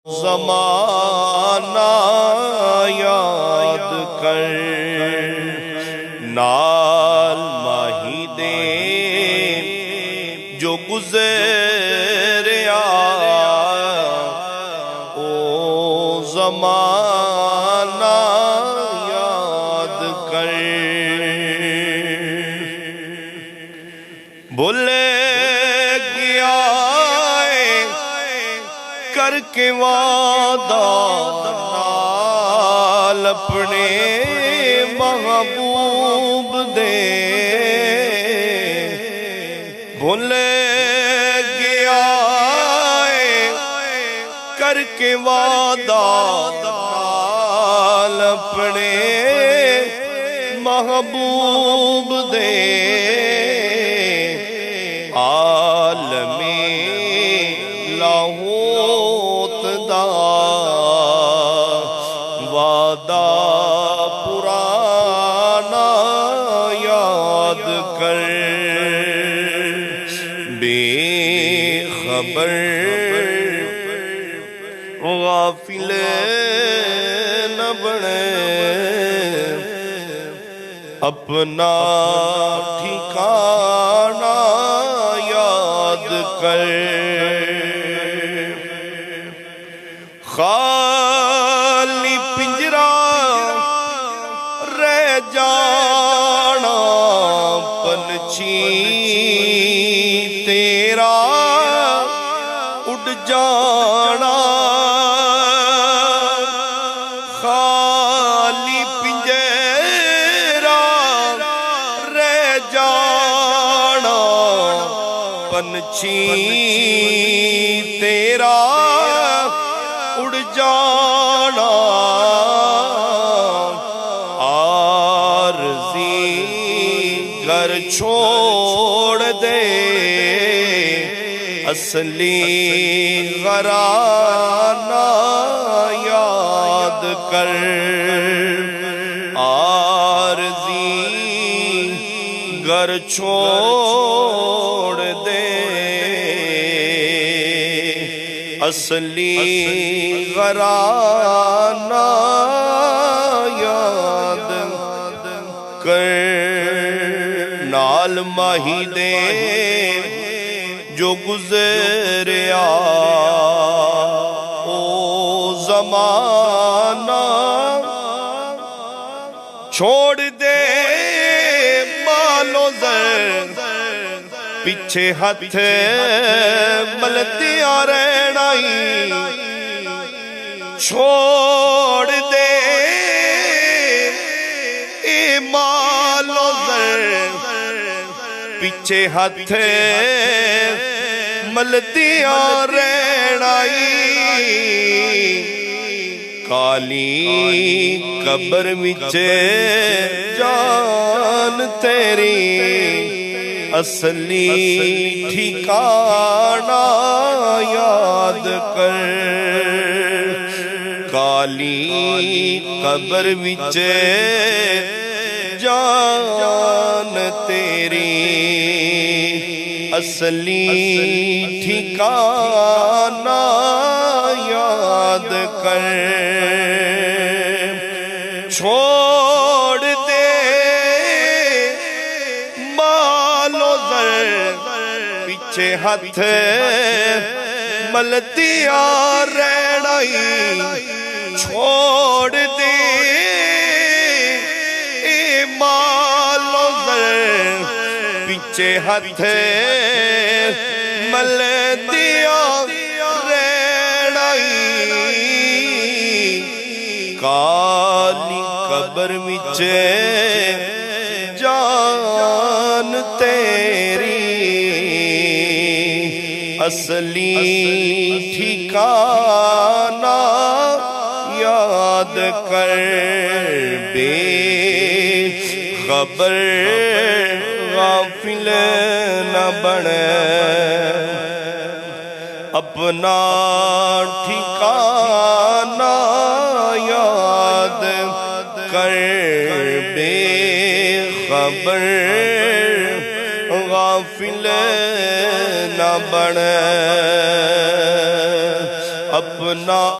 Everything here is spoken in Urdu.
زمانہ یاد کر، نال ماہی دے جو گزریا، او زمانہ یاد کر۔ بھولے گیا کر کے وعدہ نال اپنے محبوب دے، بھول گیا کر کے وعدہ نال اپنے محبوب دے، عالم لاہوت دا وعدہ پرانا یاد کر، بے خبر غافل نہ بنے، اپنا ٹھکانہ یاد کر۔ خالی پنجرا رہ جانا پنچھی تیرا اڑ جانا، خالی پنجرا رہ جانا پنچھی تیرا اڑ جانا، عارضی گھر چھوڑ دے اصلی گھرانہ یاد کر، عارضی گھر چھوڑ دے اصلی گھرانہ یاد کر، نال ماہی دے جو گزریا، او زمانہ چھوڑ دے مال و زر، پیچھے ہاتھ ملتیاں رہنا ہی، چھوڑ دے اے مال و زر، پیچھے ہاتھ ملتیاں رہنا ہی، کالی قبر وچ جان تیری اصلی ٹھکانہ یاد کر، کالی قبر وچ جان تیری اصلی ٹھکانہ یاد کر، چھوڑ دے مال و زر، پیچھے ہاتھ ملتیاں رہنا ہی، چھوڑ دے اے مال و زر، پیچھے ہاتھ ملتیاں رہنا ہی، کالی قبر وچ جان تیری اصلی ٹھکانہ یاد کر، بے خبر غافل نہ بنے، اپنا ٹھکانہ یاد کر، بے خبر غافل نہ بنے، اپنا